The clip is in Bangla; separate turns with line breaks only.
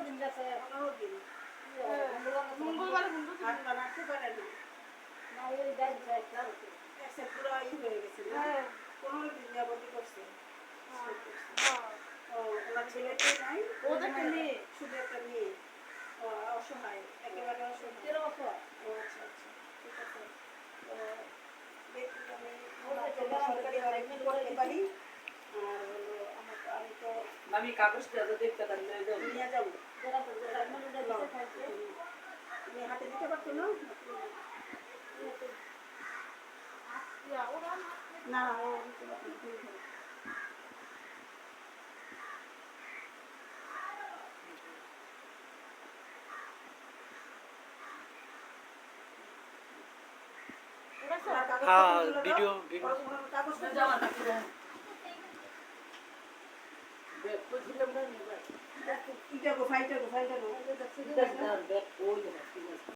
দিন গেছে
15 দিন।
মঙ্গলবার বন্ধ দিন
হাত বানাতে পারে না।
না এই যাই যাই
এসে পুরো হয়ে গেছে না?
হ্যাঁ
15 দিন যাবতই করছে।
হ্যাঁ
ও ওনার ছেলেকে নাই,
ওদের একটা মেয়ে
শুধু একটা মেয়ে। ও অসহায়, একেবারে অসহায়।
13 বছর
ও আচ্ছা আচ্ছা, ঠিক আছে। তো দেখি আমি
ওদের
কোনো সরকারিভাবে কি করতে পারি। আর হলো আমি তো
আমি কাগজটা তো দেখতে পারি না
নিয়ে যাবো।
যারা তো মানে দিতে খাইছে
তুমি হাতে দিতে পারছো না?
ইয়া ওরা
না ও দিতে পারছো না, তুমি ধরো।
ওরা সব
আর কাগজপত্র
হ্যাঁ
তুলে দাও।
ভিডিও
ওর কোনো কাগজপত্র
জামা না করে ব্যাগ তো ছিলাম না
ইটা গো, ফাইলটা গো, ফাইলটা গো।
ব্যাগ